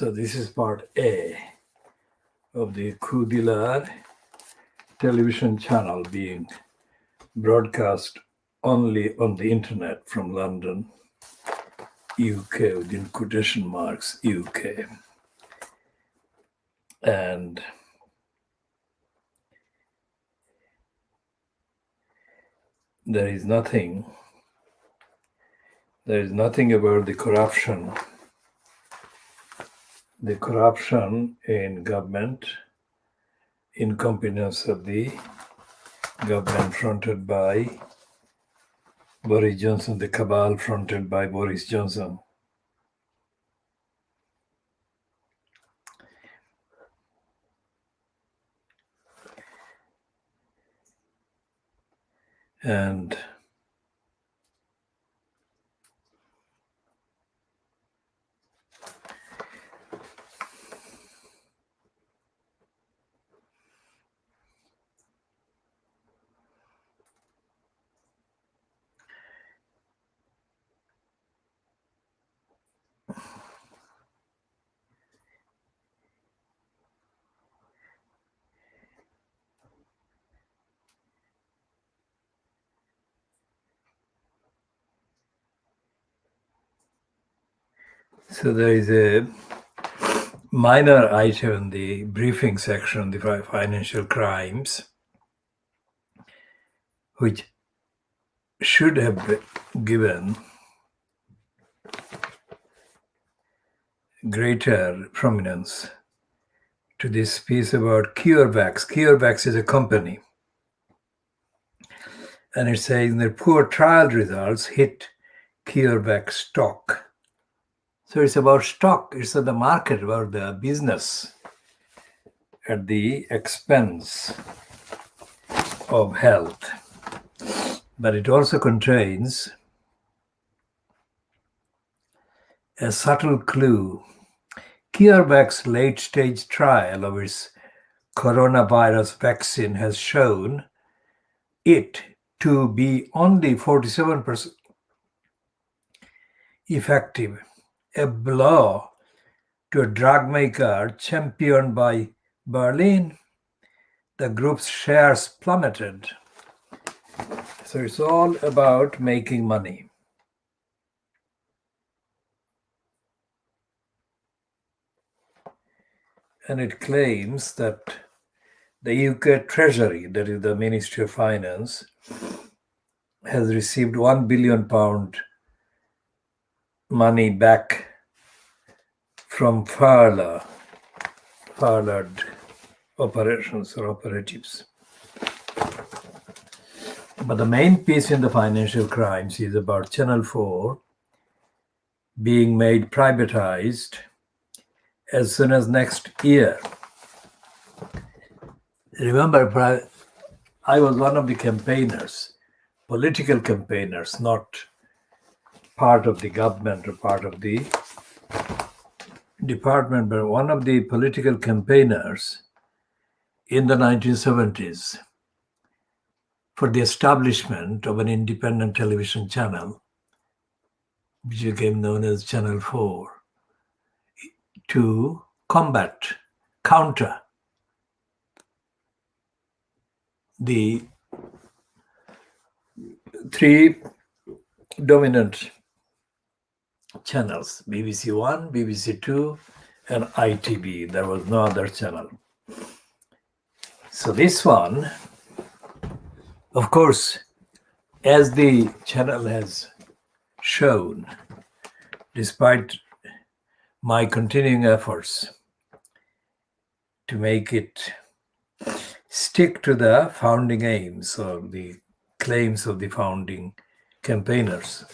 So this is part A of the KhoodeelaarTV television channel being broadcast only on the internet from London, UK, within quotation marks, UK. And there is nothing about the corruption in government, incompetence of the government fronted by Boris Johnson, the cabal fronted by Boris Johnson. And so there is a minor item in the briefing section, the financial crimes, which should have given greater prominence to this piece about CureVax. CureVax is a company, and it's saying that poor trial results hit CureVax stock. So it's about stock, it's the market, about the business at the expense of health. But it also contains a subtle clue. CureVac's late-stage trial of its coronavirus vaccine has shown it to be only 47% effective, a blow to a drug maker championed by Berlin. The group's shares plummeted. So it's all about making money. And it claims that the UK Treasury, that is the Ministry of Finance, has received £1 billion money back from furloughed operations or operatives. But the main piece in the financial crimes is about Channel 4 being made privatized as soon as next year. Remember, I was one of the campaigners, political campaigners, not part of the government or part of the department, but one of the political campaigners in the 1970s for the establishment of an independent television channel, which became known as Channel 4, to counter the three dominant channels, BBC One, BBC Two, and ITV. There was no other channel. So this one, of course, as the channel has shown, despite my continuing efforts to make it stick to the founding aims or the claims of the founding campaigners,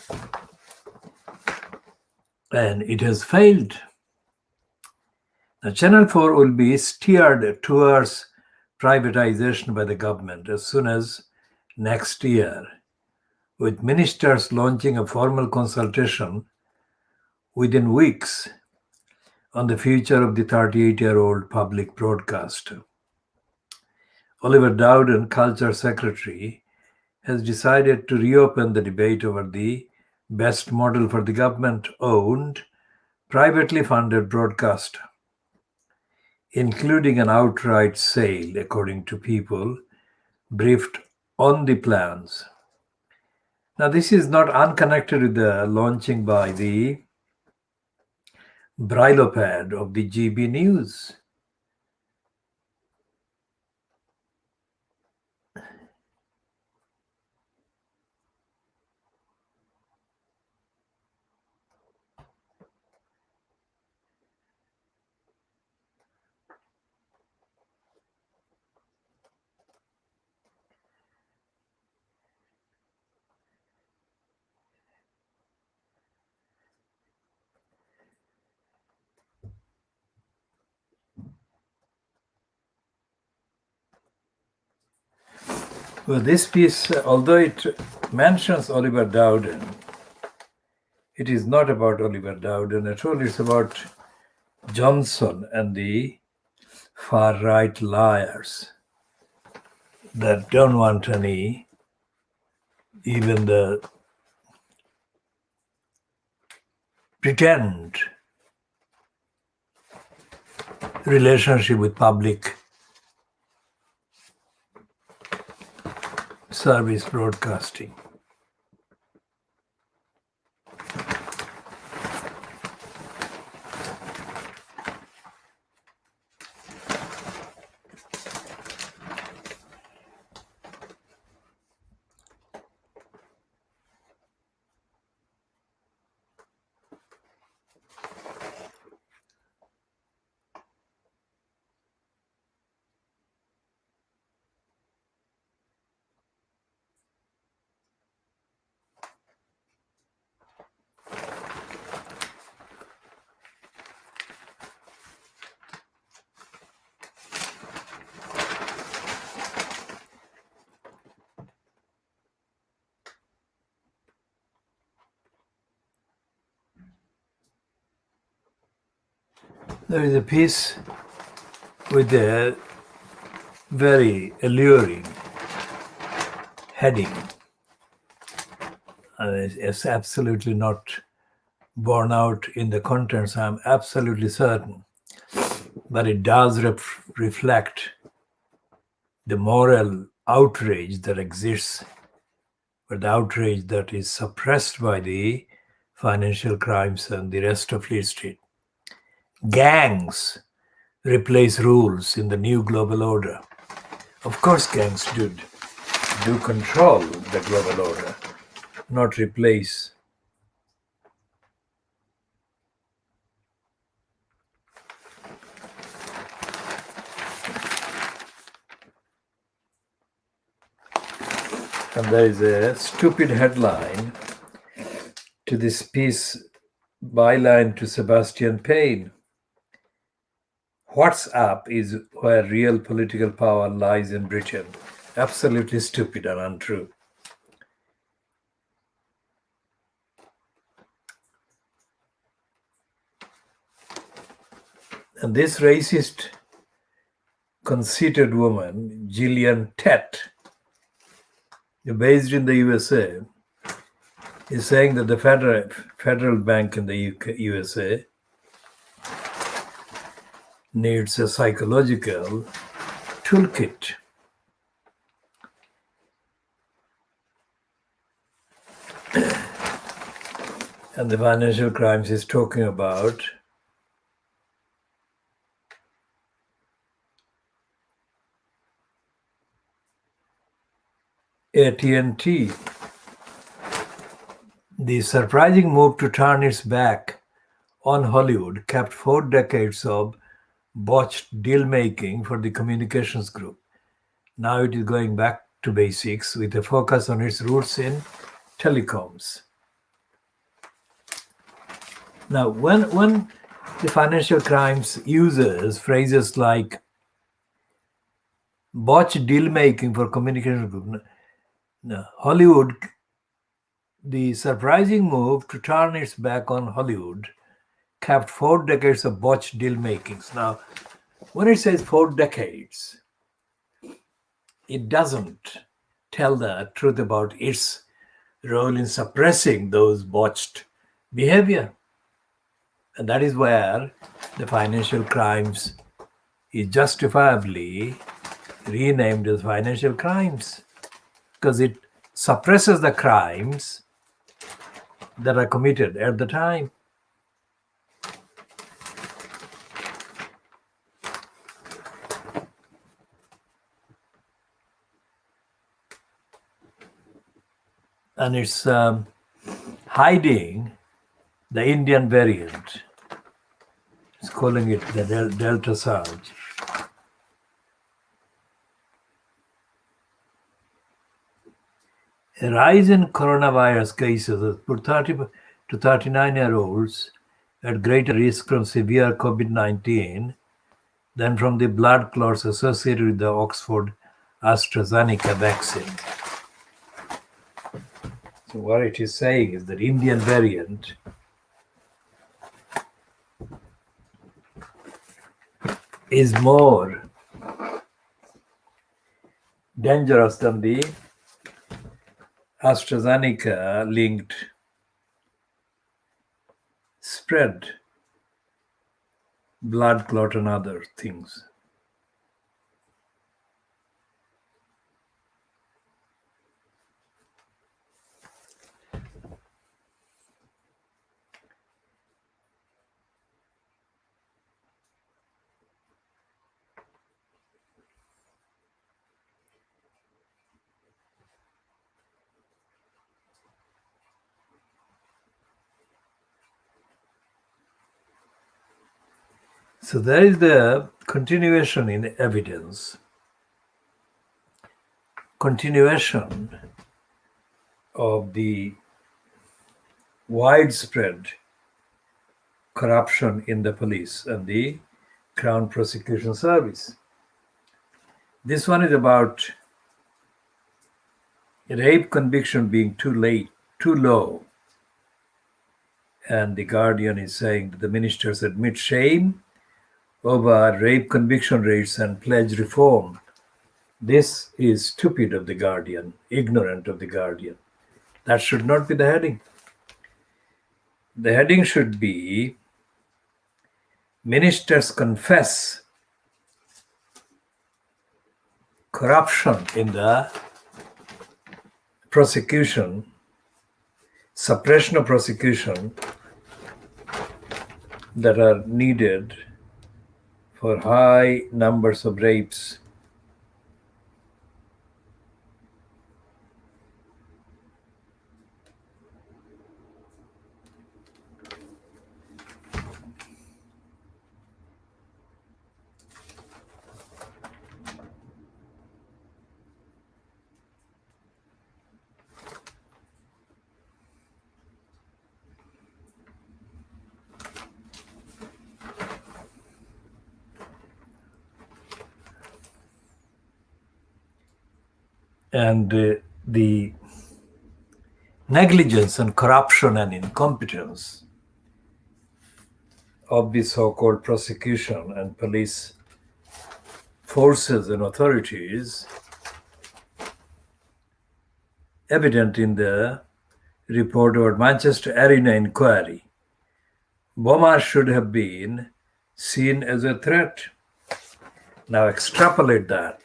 and it has failed. Now, Channel 4 will be steered towards privatization by the government as soon as next year, with ministers launching a formal consultation within weeks on the future of the 38-year-old public broadcaster. Oliver Dowden, Culture Secretary, has decided to reopen the debate over the best model for the government-owned privately funded broadcast, including an outright sale, according to people briefed on the plans. Now, this is not unconnected with the launching by the Brilopad of the GB News. Well, this piece, although it mentions Oliver Dowden, it is not about Oliver Dowden at all. It's about Johnson and the far-right liars that don't want any, even the pretend relationship with public service broadcasting. There is a piece with a very alluring heading. It's absolutely not borne out in the contents, I'm absolutely certain. But it does reflect the moral outrage that exists, or the outrage that is suppressed by the financial crimes and the rest of Fleet Street. Gangs replace rules in the new global order. Of course, gangs do control the global order, not replace. And there is a stupid headline to this piece, byline to Sebastian Payne. WhatsApp is where real political power lies in Britain. Absolutely stupid and untrue. And this racist, conceited woman, Gillian Tett, based in the USA, is saying that the federal bank in the USA needs a psychological toolkit. And the financial crimes is talking about AT&T. The surprising move to turn its back on Hollywood kept 4 decades of botched deal-making for the communications group. Now it is going back to basics with a focus on its roots in telecoms. Now, when the financial crimes uses phrases like botched deal-making for communications group, Hollywood, the surprising move to turn its back on Hollywood kept 4 decades of botched deal makings. Now, when it says 4 decades, it doesn't tell the truth about its role in suppressing those botched behavior. And that is where the financial crimes is justifiably renamed as financial crimes, because it suppresses the crimes that are committed at the time. And it's hiding the Indian variant. It's calling it the Delta surge. A rise in coronavirus cases has put 30 to 39-year-olds at greater risk from severe COVID-19 than from the blood clots associated with the Oxford AstraZeneca vaccine. So what it is saying is that Indian variant is more dangerous than the AstraZeneca linked spread, blood clot and other things. So there is the continuation in evidence, continuation of the widespread corruption in the police and the Crown Prosecution Service. This one is about rape conviction being too low. And the Guardian is saying that the ministers admit shame over rape conviction rates and pledge reform. This is stupid of the Guardian, ignorant of the Guardian. That should not be the heading. The heading should be ministers confess corruption in the prosecution, suppression of prosecution that are needed for high numbers of rapes. And the negligence and corruption and incompetence of the so-called prosecution and police forces and authorities evident in the report about Manchester Arena inquiry. Boma should have been seen as a threat. Now extrapolate that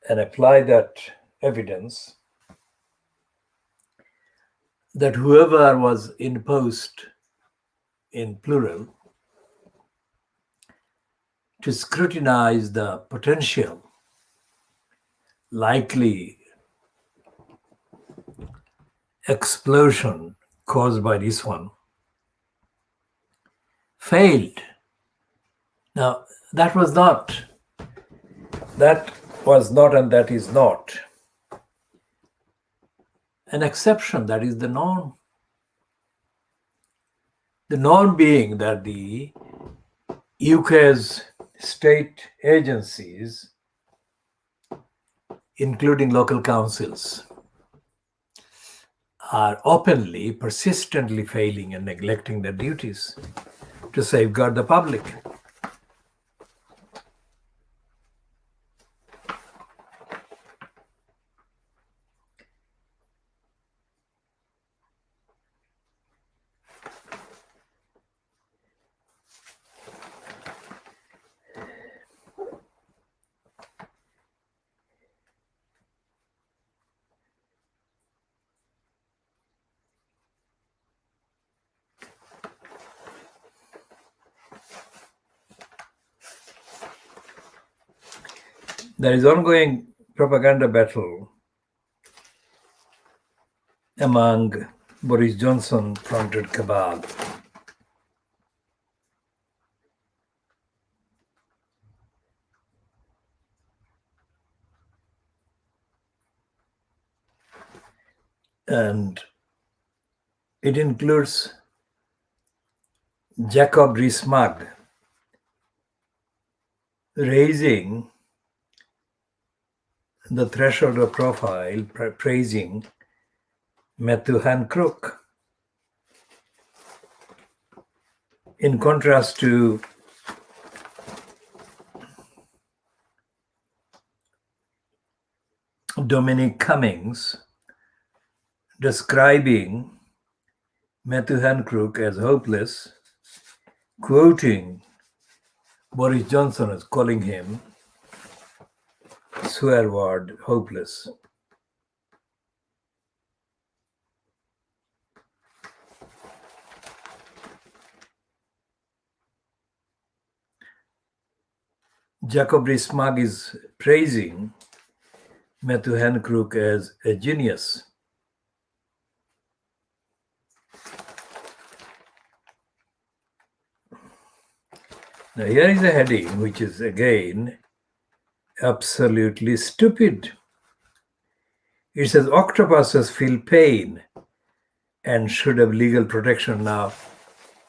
and apply that evidence that whoever was in post, in plural, to scrutinize the potential likely explosion caused by this one failed. Now that was not and that is not an exception. That is the norm. The norm being that the UK's state agencies, including local councils, are openly, persistently failing and neglecting their duties to safeguard the public. There is ongoing propaganda battle among Boris Johnson-fronted cabal. And it includes Jacob Rees-Mogg raising the threshold of profile, praising Matthew Hancock, in contrast to Dominic Cummings describing Matthew Hancock as hopeless, quoting Boris Johnson as calling him, swear word, hopeless. Jacob Rees-Mogg is praising Matthew Hancock as a genius. Now here is a heading which is again absolutely stupid. It says octopuses feel pain and should have legal protection. Now,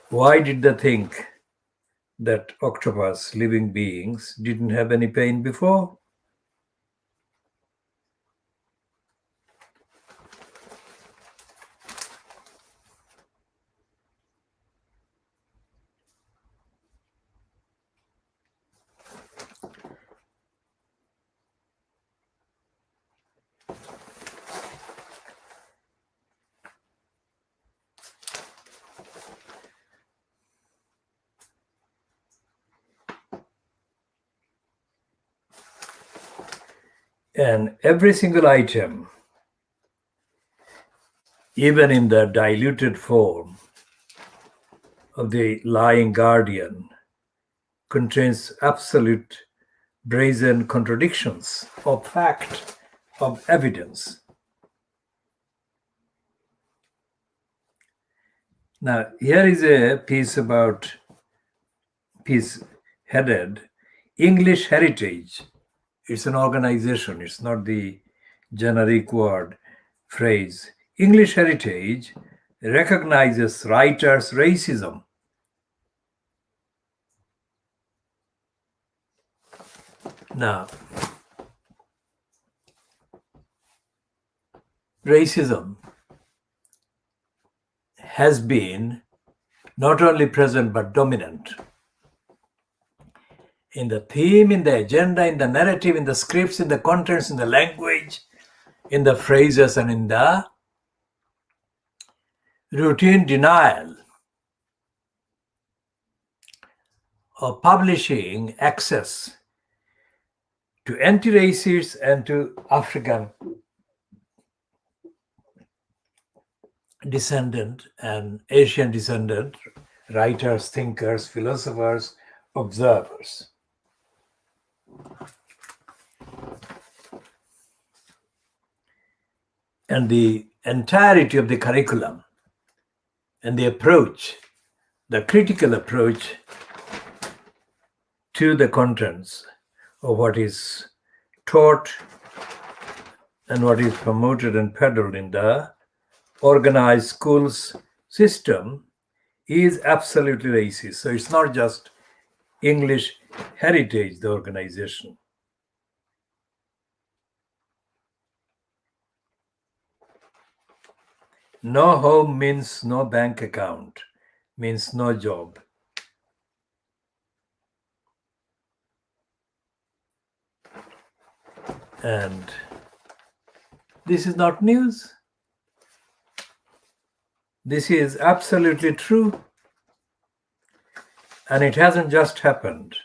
why did they think that octopus, living beings, didn't have any pain before? And every single item, even in the diluted form of the lying guardian, contains absolute brazen contradictions of fact, of evidence. Now, here is a piece headed English Heritage. It's an organization, it's not the generic word, phrase. English Heritage recognizes writers' racism. Now, racism has been not only present but dominant in the theme, in the agenda, in the narrative, in the scripts, in the contents, in the language, in the phrases, and in the routine denial of publishing access to anti-racists and to African descendant and Asian descendant writers, thinkers, philosophers, observers. And the entirety of the curriculum and the approach, the critical approach to the contents of what is taught and what is promoted and peddled in the organized schools system is absolutely racist. So it's not just English Heritage, the organization. No home means no bank account, means no job. And this is not news. This is absolutely true. And it hasn't just happened.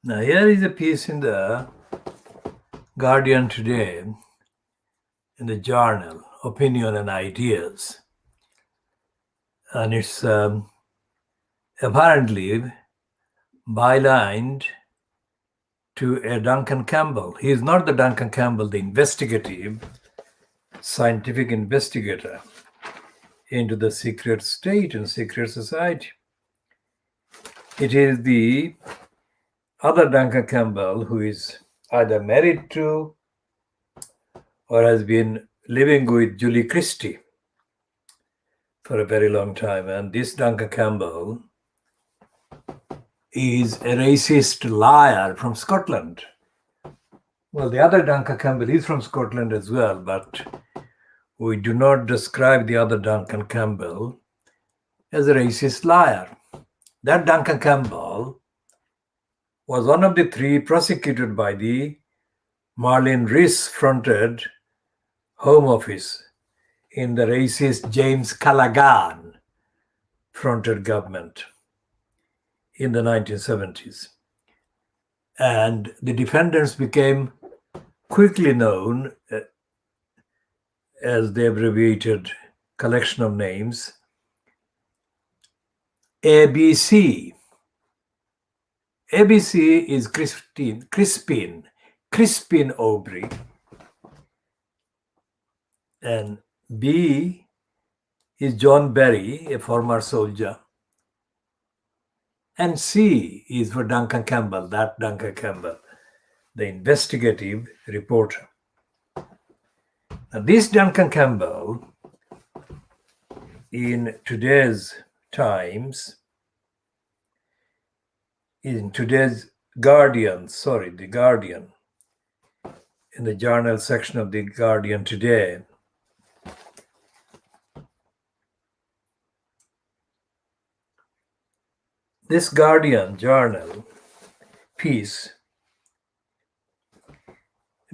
Now, here is a piece in the Guardian today, in the journal, Opinion and Ideas. And it's apparently bylined to a Duncan Campbell. He is not the Duncan Campbell, the investigative, scientific investigator into the secret state and secret society. It is the other Duncan Campbell who is either married to or has been living with Julie Christie for a very long time. And this Duncan Campbell is a racist liar from Scotland. Well, the other Duncan Campbell is from Scotland as well, but we do not describe the other Duncan Campbell as a racist liar. That Duncan Campbell was one of the three prosecuted by the Marlene Rees-fronted Home Office in the racist James Callaghan-fronted government in the 1970s. And the defendants became quickly known as the abbreviated collection of names, ABC. ABC is Crispin Aubrey, and B is John Berry, a former soldier, and C is for Duncan Campbell, that Duncan Campbell, the investigative reporter. Now, this Duncan Campbell, in today's Times, in today's Guardian, the Guardian, in the journal section of the Guardian today, this Guardian journal piece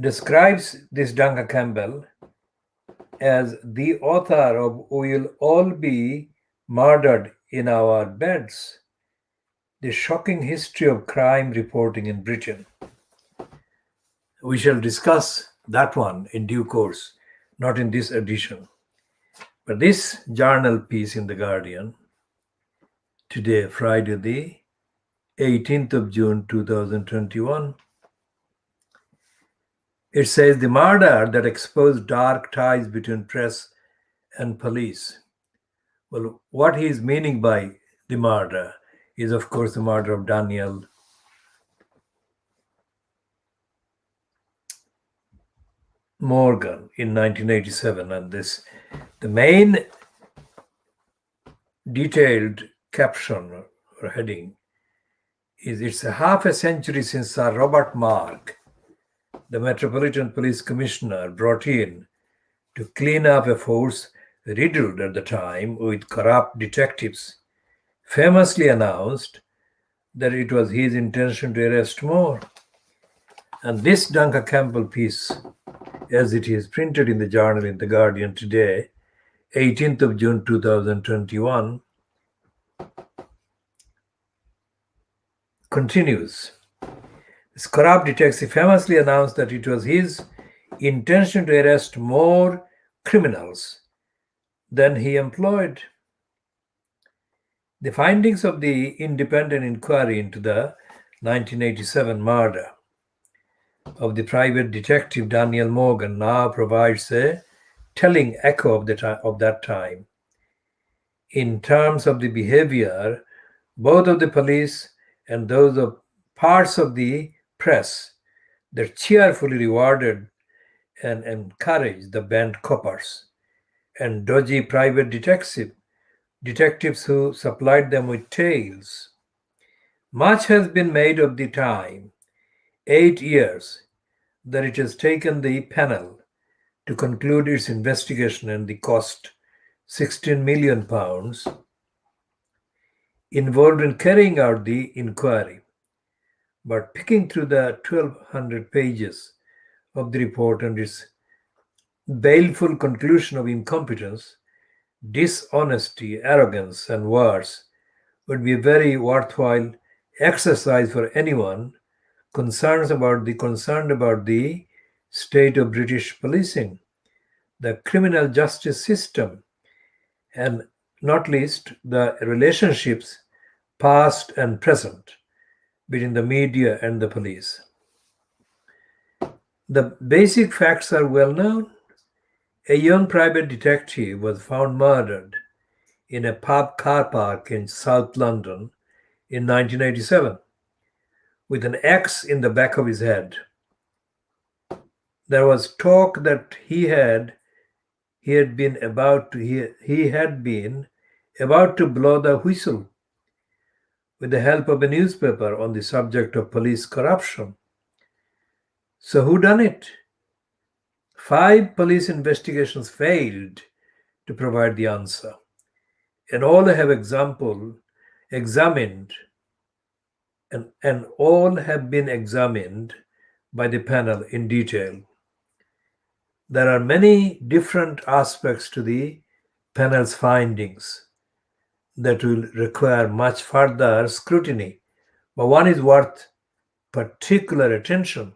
describes this Duncan Campbell as the author of "We'll All Be Murdered in Our Beds: The Shocking History of Crime Reporting in Britain." We shall discuss that one in due course, not in this edition. But this journal piece in the Guardian today, Friday, the 18th of June 2021, it says the murder that exposed dark ties between press and police. Well, what he is meaning by the murder is, of course, the murder of Daniel Morgan in 1987. And the main detailed caption or heading is, "It's a half a century since Sir Robert Mark, the Metropolitan Police Commissioner, brought in to clean up a force riddled at the time with corrupt detectives, famously announced that it was his intention to arrest more." And this Duncan Campbell piece, as it is printed in the journal in the Guardian today, 18th of June 2021, continues. This corrupt detective famously announced that it was his intention to arrest more criminals than he employed. The findings of the independent inquiry into the 1987 murder of the private detective Daniel Morgan now provides a telling echo of that time in terms of the behavior both of the police and those of parts of the press that cheerfully rewarded and encouraged the bent coppers and dodgy private detectives who supplied them with tales. Much has been made of the time, 8 years, that it has taken the panel to conclude its investigation and the cost £16 million involved in carrying out the inquiry. But picking through the 1,200 pages of the report and its baleful conclusion of incompetence, dishonesty, arrogance, and worse would be a very worthwhile exercise for anyone concerned about the state of British policing, the criminal justice system, and not least the relationships past and present between the media and the police. The basic facts are well known. A young private detective was found murdered in a pub car park in South London in 1987 with an axe in the back of his head. There was talk that he had been about to blow the whistle with the help of a newspaper on the subject of police corruption. So who done it? 5 police investigations failed to provide the answer, and all have examined and all have been examined by the panel in detail. There are many different aspects to the panel's findings that will require much further scrutiny, but one is worth particular attention.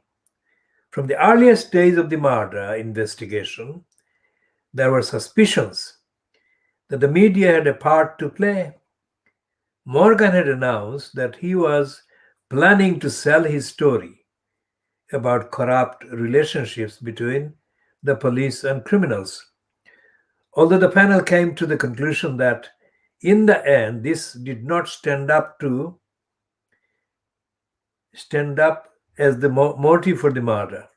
From the earliest days of the murder investigation, there were suspicions that the media had a part to play. Morgan had announced that he was planning to sell his story about corrupt relationships between the police and criminals. Although the panel came to the conclusion that in the end this did not stand up as the motive for the murder.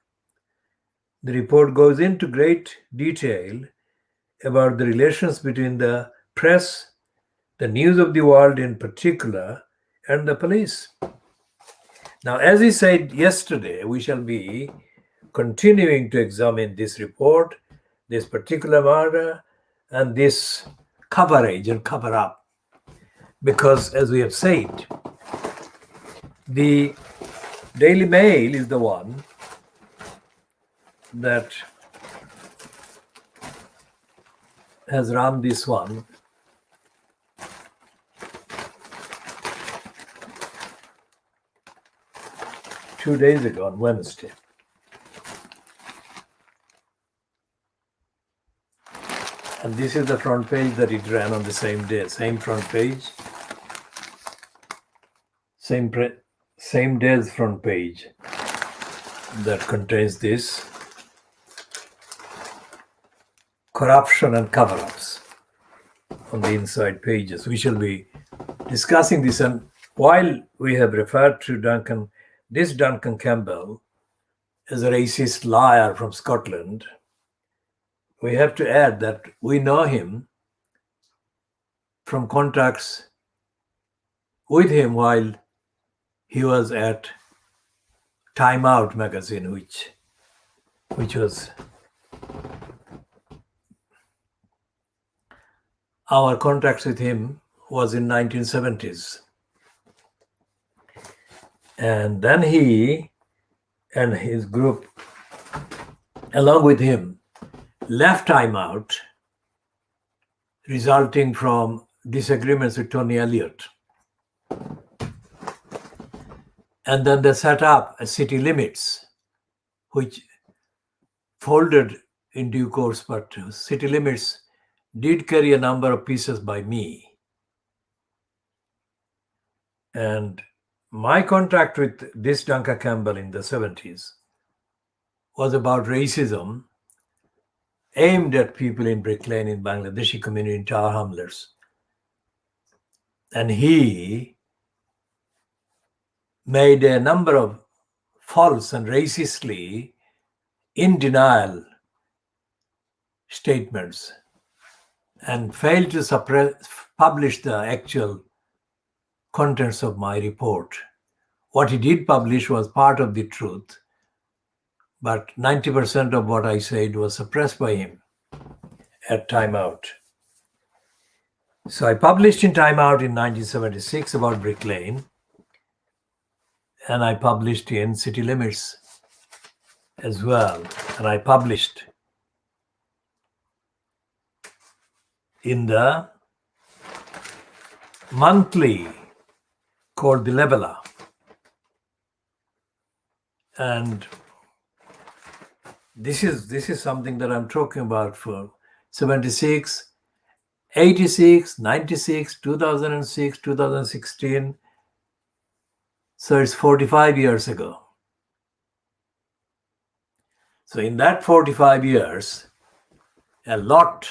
The report goes into great detail about the relations between the press, the news of the world in particular, and the police. Now, as we said yesterday, we shall be continuing to examine this report, this particular murder, and this coverage and cover up. Because, as we have said, the Daily Mail is the one that has run this one. Two days ago on Wednesday. And this is the front page that it ran on the same day, same front page, same day's front page that contains this corruption and cover-ups on the inside pages. We shall be discussing this, and while we have referred to Duncan Campbell as a racist liar from Scotland, we have to add that we know him from contacts with him while he was at Time Out magazine, which was our contacts with him was in 1970s. And then he and his group, along with him, left Time Out, resulting from disagreements with Tony Elliott. And then they set up a City Limits, which folded in due course, but City Limits did carry a number of pieces by me. And my contact with this Duncan Campbell in the 70s was about racism aimed at people in Brick Lane in Bangladeshi community in Tower Hamlets. And he made a number of false and racistly in denial statements and failed to publish the actual contents of my report. What he did publish was part of the truth, but 90% of what I said was suppressed by him at Time Out. So I published in Time Out in 1976 about Brick Lane, and I published in City Limits as well, and I published in the monthly called The Leveler. And this is something that I'm talking about for 76, 86, 96, 2006, 2016. So it's 45 years ago. So in that 45 years, a lot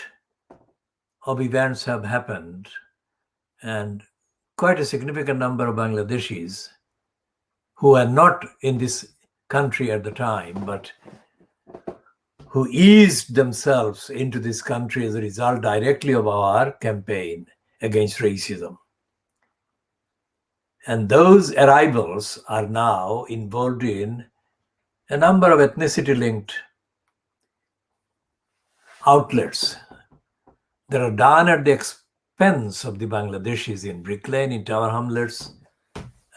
of events have happened, and quite a significant number of Bangladeshis who are not in this country at the time, but who eased themselves into this country as a result directly of our campaign against racism. And those arrivals are now involved in a number of ethnicity-linked outlets that are done at the expense of the Bangladeshis in Brick Lane, in Tower Hamlets,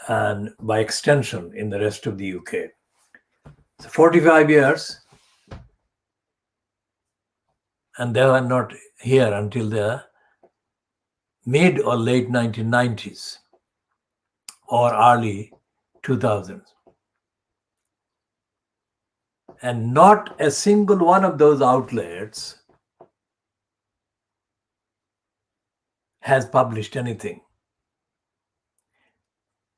and by extension in the rest of the UK. So 45 years, and they were not here until the mid or late 1990s or early 2000s. And not a single one of those outlets has published anything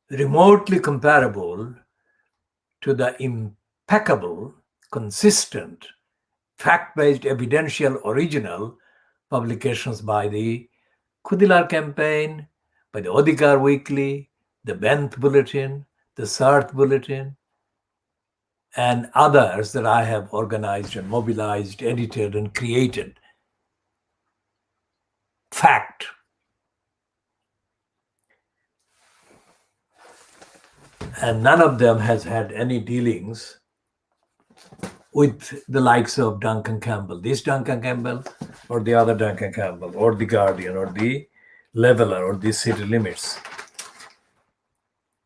remotely comparable to the impeccable, consistent, fact-based, evidential, original publications by the Khoodeelaar campaign, by the Adhikar Weekly, the Benth Bulletin, the Sarth Bulletin, and others that I have organized and mobilized, edited, and created. Fact. And none of them has had any dealings with the likes of Duncan Campbell, this Duncan Campbell, or the other Duncan Campbell, or the Guardian, or the Leveller, or the City Limits.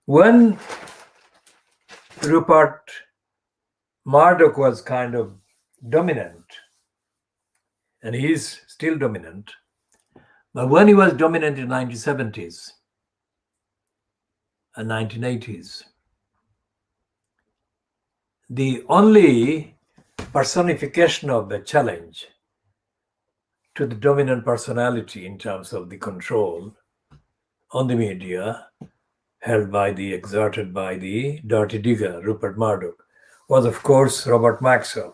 When Rupert Murdoch was kind of dominant, and he's still dominant, but when he was dominant in the 1970s and 1980s, the only personification of the challenge to the dominant personality in terms of the control on the media exerted by the dirty digger, Rupert Murdoch, was of course Robert Maxwell.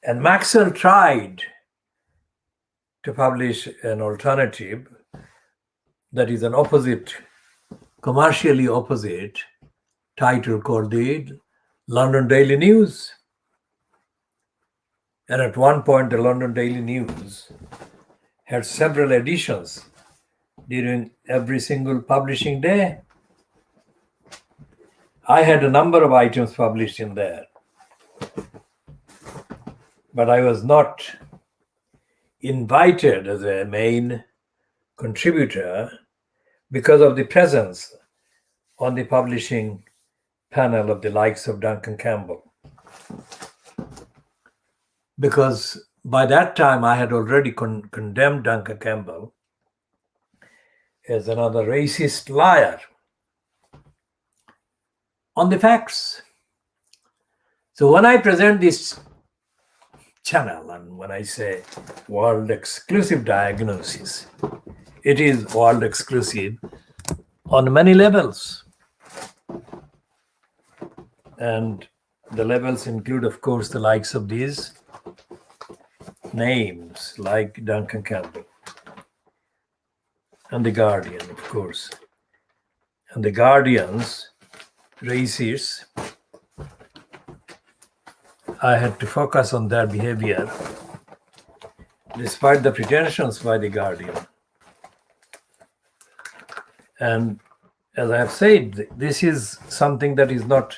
And Maxwell tried to publish an alternative that is an opposite, commercially opposite title called the London Daily News. And at one point, the London Daily News had several editions during every single publishing day. I had a number of items published in there, but I was not invited as a main contributor because of the presence on the publishing panel of the likes of Duncan Campbell. Because by that time I had already condemned Duncan Campbell as another racist liar on the facts. So when I present this channel, and when I say world exclusive diagnosis, it is world exclusive on many levels. And the levels include, of course, the likes of these names like Duncan Campbell and The Guardian, of course. And The Guardian's racists, I had to focus on their behavior despite the pretensions by The Guardian. And as I have said, this is something that is not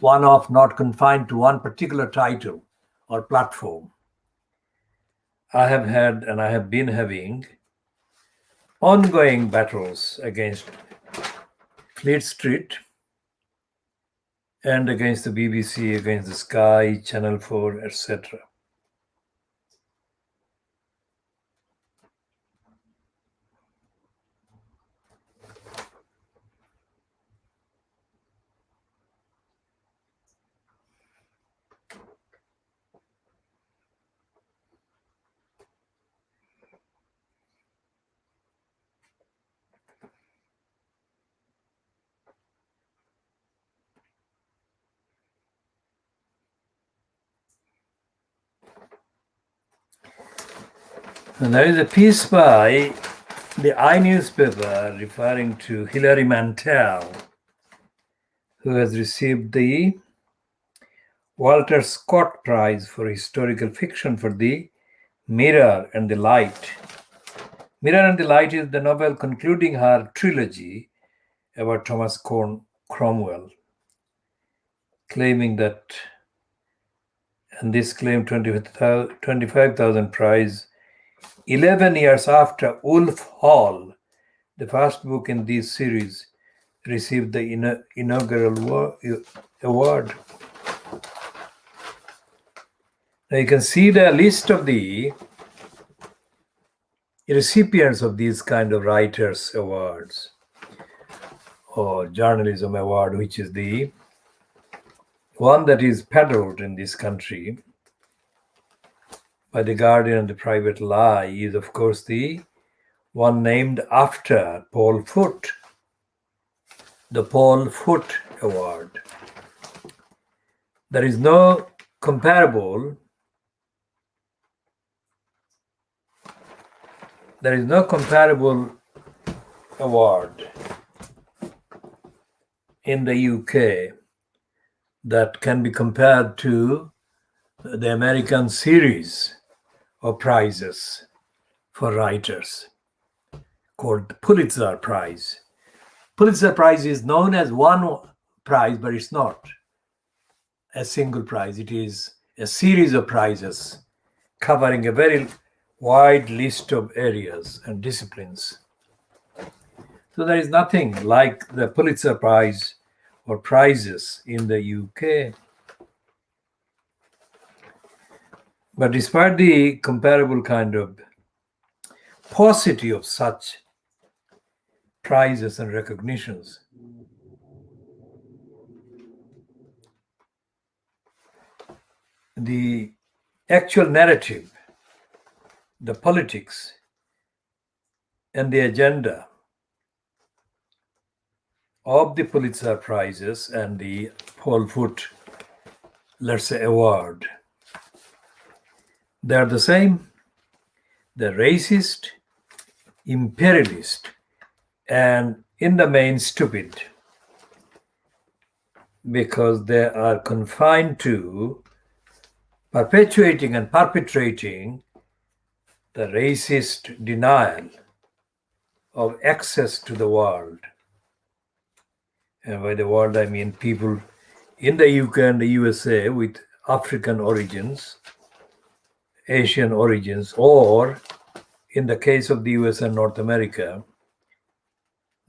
one-off, not confined to one particular title or platform. I have had, and I have been having, ongoing battles against Fleet Street and against the BBC, against the Sky, Channel 4, etc. And there is a piece by the newspaper referring to Hilary Mantel, who has received the Walter Scott Prize for Historical Fiction for the Mirror and the Light. Mirror and the Light is the novel concluding her trilogy about Thomas Cromwell, claiming that, and this claimed 25,000 prize 11 years after Wolf Hall, the first book in this series, received the inaugural award. Now you can see the list of the recipients of these kind of writers' awards or journalism award, which is the one that is peddled in this country by the Guardian and the Private Lie, is of course the one named after Paul Foot, the Paul Foot Award. There is no comparable award in the UK that can be compared to the American series of prizes for writers called the Pulitzer Prize. Pulitzer Prize is known as one prize, but it's not a single prize. It is a series of prizes covering a very wide list of areas and disciplines. So there is nothing like the Pulitzer Prize or prizes in the UK. But despite the comparable kind of paucity of such prizes and recognitions, the actual narrative, the politics, and the agenda of the Pulitzer Prizes and the Paul Foot, let's say, award, they are the same. They're racist, imperialist, and in the main stupid, because they are confined to perpetuating and perpetrating the racist denial of access to the world. And by the world, I mean people in the UK and the USA with African origins, Asian origins, or in the case of the US and North America,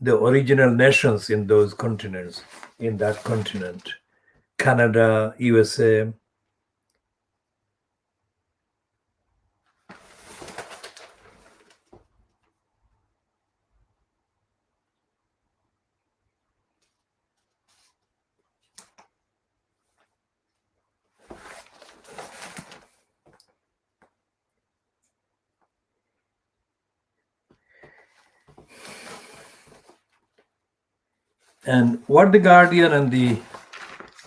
the original nations in those continents, in that continent, Canada, USA. And what the Guardian and the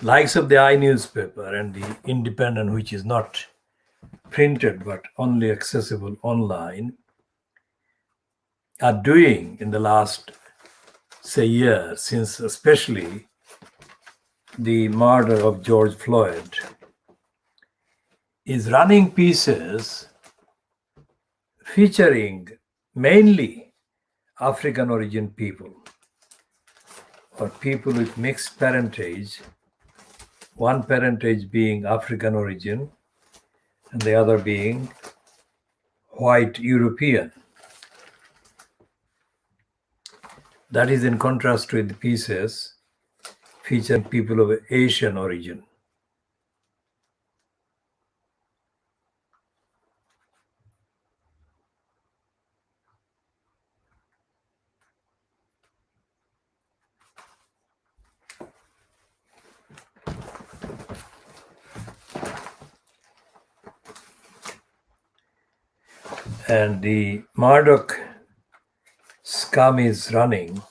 likes of the newspaper and the Independent, which is not printed but only accessible online, are doing in the last, say, year, since especially the murder of George Floyd, is running pieces featuring mainly African origin people or people with mixed parentage, one parentage being African origin and the other being white European. That is in contrast with the pieces featuring people of Asian origin. And the Murdoch scum is running,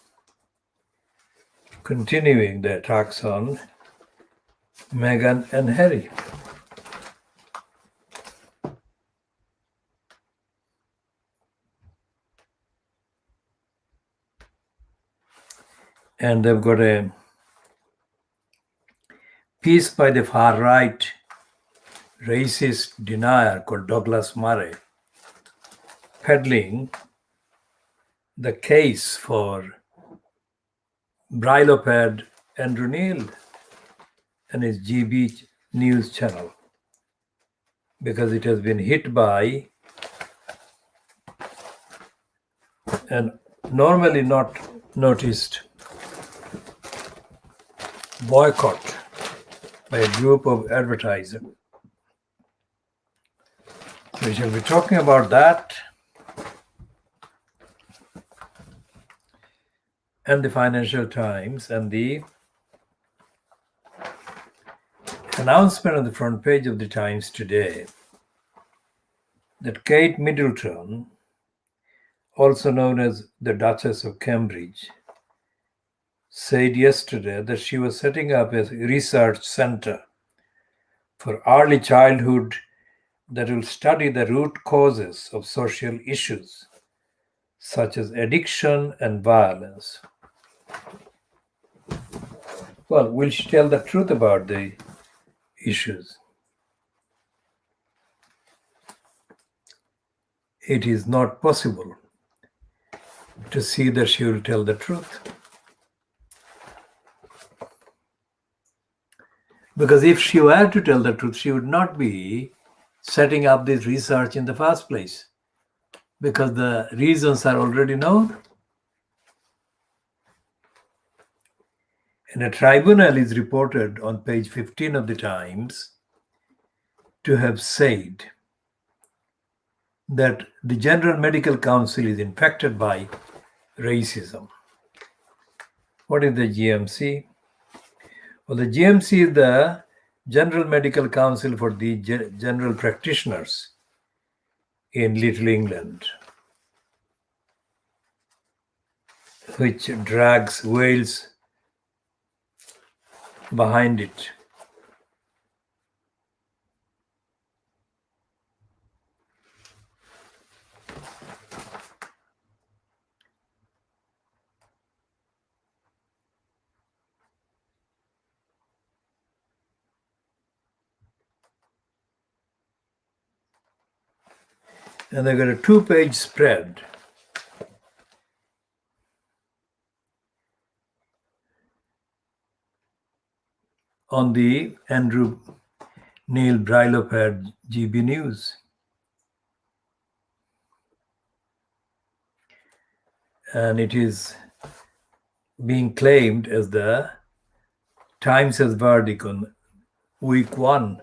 continuing the attacks on Meghan and Harry. And they've got a piece by the far-right racist denier called Douglas Murray, peddling the case for Briloped Andrew Neil and his GB News channel, because it has been hit by an normally not noticed boycott by a group of advertisers. So we shall be talking about that and the Financial Times and the announcement on the front page of the Times today that Kate Middleton, also known as the Duchess of Cambridge, said yesterday that she was setting up a research center for early childhood that will study the root causes of social issues such as addiction and violence. Well, will she tell the truth about the issues? It is not possible to see that she will tell the truth. Because if she were to tell the truth, she would not be setting up this research in the first place, because the reasons are already known. And a tribunal is reported on page 15 of the Times to have said that the General Medical Council is infected by racism. What is the GMC? Well, the GMC is the General Medical Council for the general practitioners in Little England, which drags Wales behind it. And they've got a 2-page spread on the Andrew Neil Briloped GB News. And it is being claimed as the Times' verdict on week 1.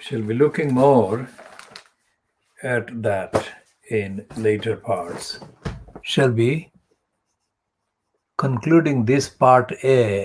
Shall be looking more at that in later parts. Shall be concluding this part A